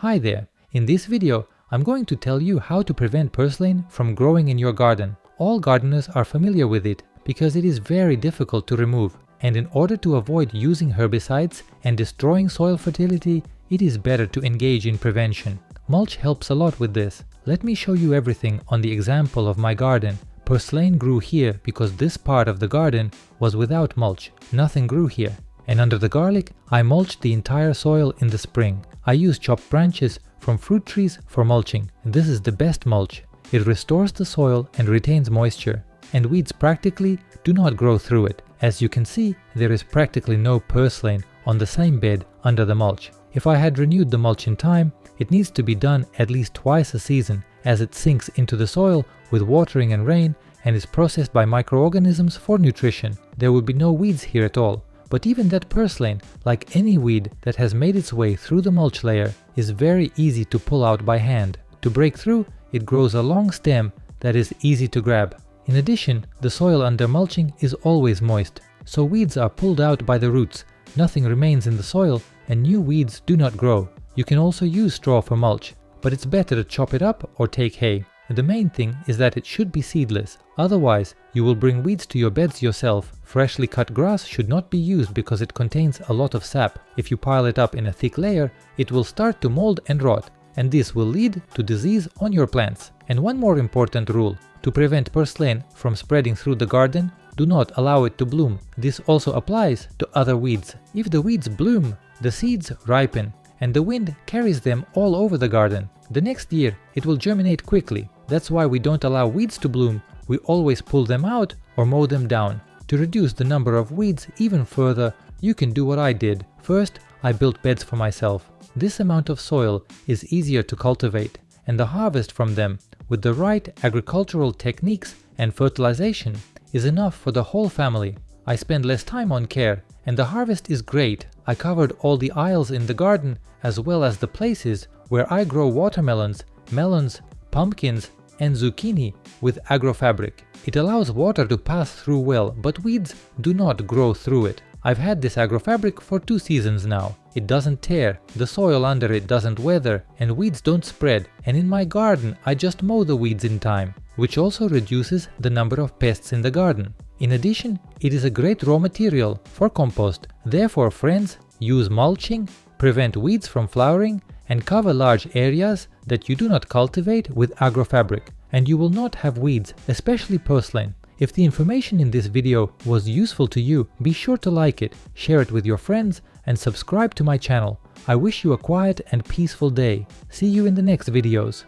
Hi there! In this video, I'm going to tell you how to prevent purslane from growing in your garden. All gardeners are familiar with it because it is very difficult to remove, and in order to avoid using herbicides and destroying soil fertility, it is better to engage in prevention. Mulch helps a lot with this. Let me show you everything on the example of my garden. Purslane grew here because this part of the garden was without mulch. Nothing grew here. And under the garlic, I mulched the entire soil in the spring. I use chopped branches from fruit trees for mulching. This is the best mulch. It restores the soil and retains moisture. And weeds practically do not grow through it. As you can see, there is practically no purslane on the same bed under the mulch. If I had renewed the mulch in time, it needs to be done at least twice a season, as it sinks into the soil with watering and rain and is processed by microorganisms for nutrition. There would be no weeds here at all. But even that purslane, like any weed that has made its way through the mulch layer, is very easy to pull out by hand. To break through, it grows a long stem that is easy to grab. In addition, the soil under mulching is always moist, so weeds are pulled out by the roots, nothing remains in the soil, and new weeds do not grow. You can also use straw for mulch, but it's better to chop it up or take hay. The main thing is that it should be seedless, otherwise you will bring weeds to your beds yourself. Freshly cut grass should not be used because it contains a lot of sap. If you pile it up in a thick layer, it will start to mold and rot, and this will lead to disease on your plants. And one more important rule: to prevent purslane from spreading through the garden, do not allow it to bloom. This also applies to other weeds. If the weeds bloom, the seeds ripen, and the wind carries them all over the garden. The next year it will germinate quickly. That's why we don't allow weeds to bloom. We always pull them out or mow them down. To reduce the number of weeds even further, you can do what I did. First, I built beds for myself. This amount of soil is easier to cultivate, and the harvest from them, with the right agricultural techniques and fertilization, is enough for the whole family. I spend less time on care, and the harvest is great. I covered all the aisles in the garden as well as the places where I grow watermelons, melons, pumpkins, and zucchini with agrofabric. It allows water to pass through well, but weeds do not grow through it. I've had this agrofabric for 2 seasons now. It doesn't tear, the soil under it doesn't weather, and weeds don't spread. And in my garden I just mow the weeds in time, which also reduces the number of pests in the garden. In addition, it is a great raw material for compost. Therefore, friends, use mulching, prevent weeds from flowering, and cover large areas that you do not cultivate with agrofabric, and you will not have weeds, especially purslane. If the information in this video was useful to you, be sure to like it, share it with your friends, and subscribe to my channel. I wish you a quiet and peaceful day. See you in the next videos.